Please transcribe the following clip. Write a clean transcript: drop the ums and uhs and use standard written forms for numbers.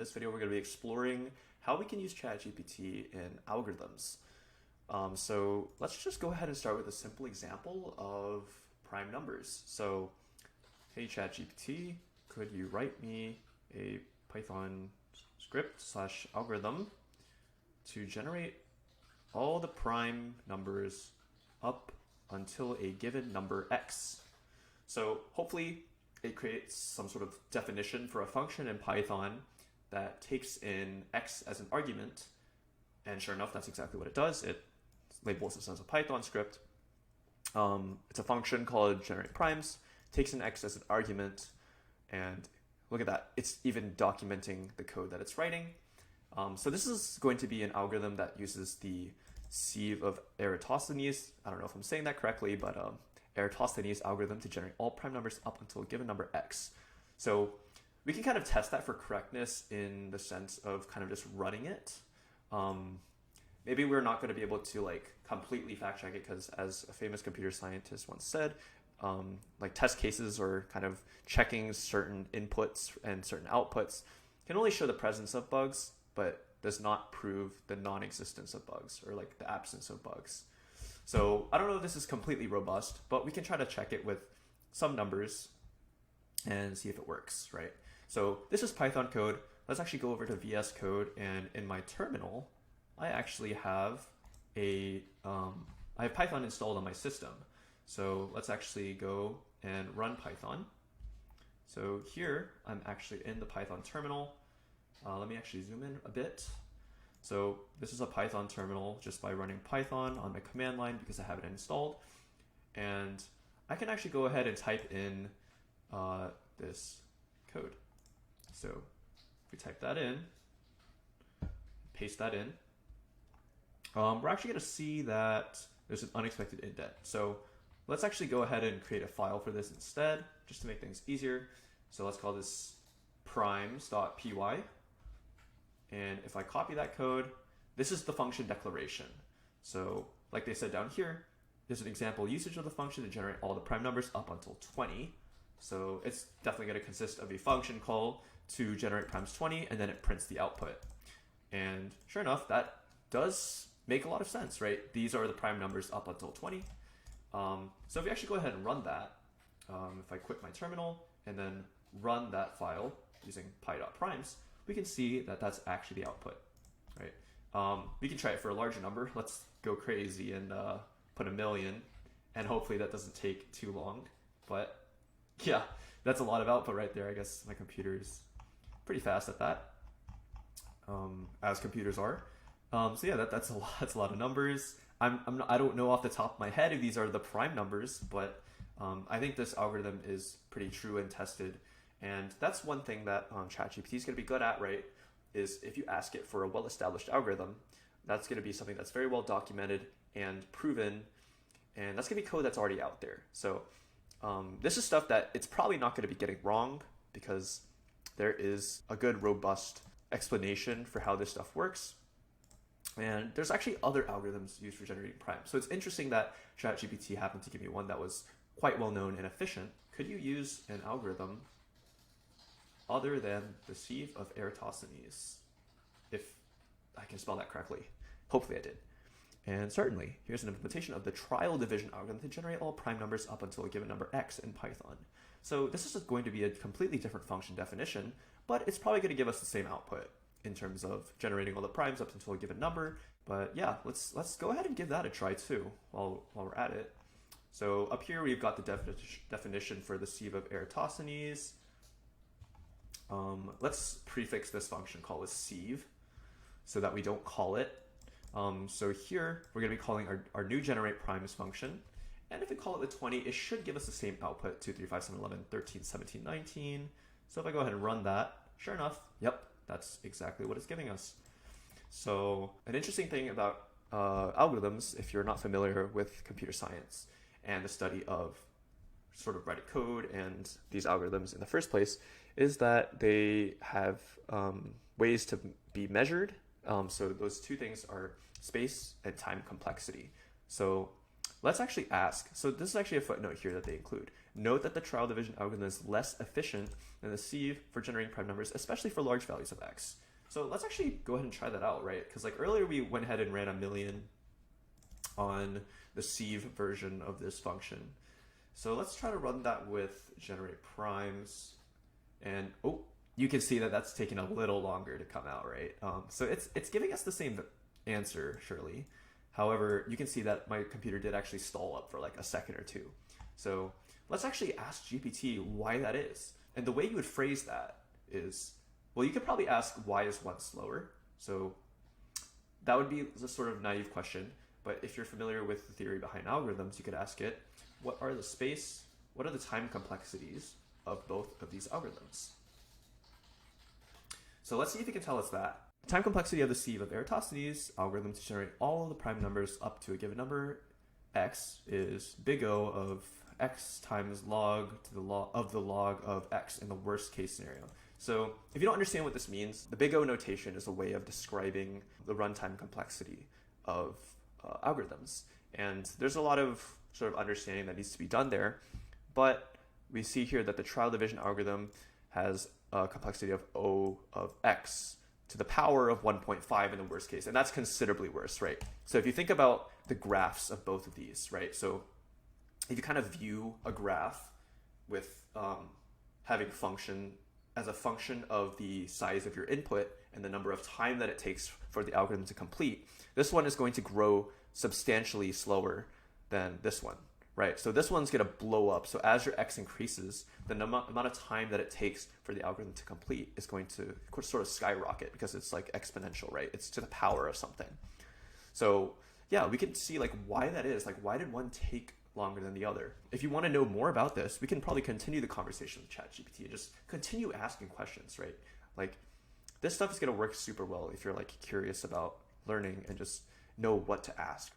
this video, we're going to be exploring how we can use ChatGPT in algorithms. So let's just go ahead and start with a simple example of prime numbers. So, hey ChatGPT, could you write me a Python script / algorithm to generate all the prime numbers up until a given number x. So hopefully it creates some sort of definition for a function in Python that takes in x as an argument, and sure enough, that's exactly what it does. It labels this as a Python script. It's a function called generate primes, takes in x as an argument, and look at that, it's even documenting the code that it's writing. So this is going to be an algorithm that uses the sieve of Eratosthenes. I don't know if I'm saying that correctly, but Eratosthenes algorithm to generate all prime numbers up until a given number x. So we can kind of test that for correctness in the sense of kind of just running it. Maybe we're not going to be able to like completely fact check it because, as a famous computer scientist once said, like test cases or kind of checking certain inputs and certain outputs can only show the presence of bugs, but does not prove the non-existence of bugs or like the absence of bugs. So I don't know if this is completely robust, but we can try to check it with some numbers and see if it works, right? So this is Python code. Let's actually go over to VS Code, and in my terminal, I actually have I have Python installed on my system. So let's actually go and run Python. So here I'm actually in the Python terminal. Let me actually zoom in a bit. So this is a Python terminal just by running Python on my command line because I have it installed. And I can actually go ahead and type in this code. So if we type that in, paste that in, we're actually going to see that there's an unexpected indent. So let's actually go ahead and create a file for this instead, just to make things easier. So let's call this primes.py. And if I copy that code, this is the function declaration. So like they said down here, there's an example usage of the function to generate all the prime numbers up until 20. So it's definitely going to consist of a function call to generate primes 20, and then it prints the output. And sure enough, that does make a lot of sense, right? These are the prime numbers up until 20. So if we actually go ahead and run that, if I quit my terminal and then run that file using py.primes, we can see that that's actually the output, right? We can try it for a larger number. Let's go crazy and put 1,000,000, and hopefully that doesn't take too long. But yeah, that's a lot of output right there. I guess my computer's pretty fast at that, as computers are. So yeah, that's a lot of numbers. I don't know off the top of my head if these are the prime numbers, but I think this algorithm is pretty true and tested. And that's one thing that ChatGPT is going to be good at, right? Is if you ask it for a well-established algorithm, that's going to be something that's very well documented and proven, and that's going to be code that's already out there. So this is stuff that it's probably not going to be getting wrong because there is a good, robust explanation for how this stuff works. And there's actually other algorithms used for generating primes. So it's interesting that ChatGPT happened to give me one that was quite well known and efficient. Could you use an algorithm other than the sieve of Eratosthenes? If I can spell that correctly. Hopefully I did. And certainly, here's an implementation of the trial division algorithm to generate all prime numbers up until a given number x in Python. So this is going to be a completely different function definition, but it's probably going to give us the same output in terms of generating all the primes up until a given number. But yeah, let's go ahead and give that a try too while we're at it. So up here we've got the definition for the sieve of Eratosthenes. Let's prefix this function call as sieve so that we don't call it. So here we're going to be calling our new generate primes function. And if we call it with 20, it should give us the same output, 2, 3, 5, 7, 11, 13, 17, 19. So if I go ahead and run that, sure enough, yep, that's exactly what it's giving us. So an interesting thing about algorithms, if you're not familiar with computer science and the study of sort of writing code and these algorithms in the first place, is that they have ways to be measured. So those two things are space and time complexity. So let's actually ask, so this is actually a footnote here that they include. Note that the trial division algorithm is less efficient than the sieve for generating prime numbers, especially for large values of x. So let's actually go ahead and try that out, right? Because like earlier we went ahead and ran a million on the sieve version of this function. So let's try to run that with generate primes. And oh, you can see that that's taking a little longer to come out, right? So it's giving us the same answer, surely. However, you can see that my computer did actually stall up for like a second or two. So let's actually ask GPT why that is. And the way you would phrase that is, well, you could probably ask, why is one slower? So that would be a sort of naive question. But if you're familiar with the theory behind algorithms, you could ask it, what are the time complexities of both of these algorithms? So let's see if it can tell us that. Time complexity of the sieve of Eratosthenes algorithm to generate all of the prime numbers up to a given number x is big O of x times log to the log of x in the worst case scenario. So if you don't understand what this means, the big O notation is a way of describing the runtime complexity of algorithms. And there's a lot of sort of understanding that needs to be done there. But we see here that the trial division algorithm has a complexity of O of x to the power of 1.5 in the worst case. And that's considerably worse, right? So if you think about the graphs of both of these, right? So if you kind of view a graph with having function as a function of the size of your input and the number of time that it takes for the algorithm to complete, this one is going to grow substantially slower than this one, right? So this one's going to blow up. So as your x increases, the amount of time that it takes for the algorithm to complete is going to sort of skyrocket because it's like exponential, right? It's to the power of something. So yeah, we can see like why that is. Like, why did one take longer than the other? If you want to know more about this, we can probably continue the conversation with ChatGPT and just continue asking questions, right? Like, this stuff is going to work super well if you're like curious about learning and just know what to ask.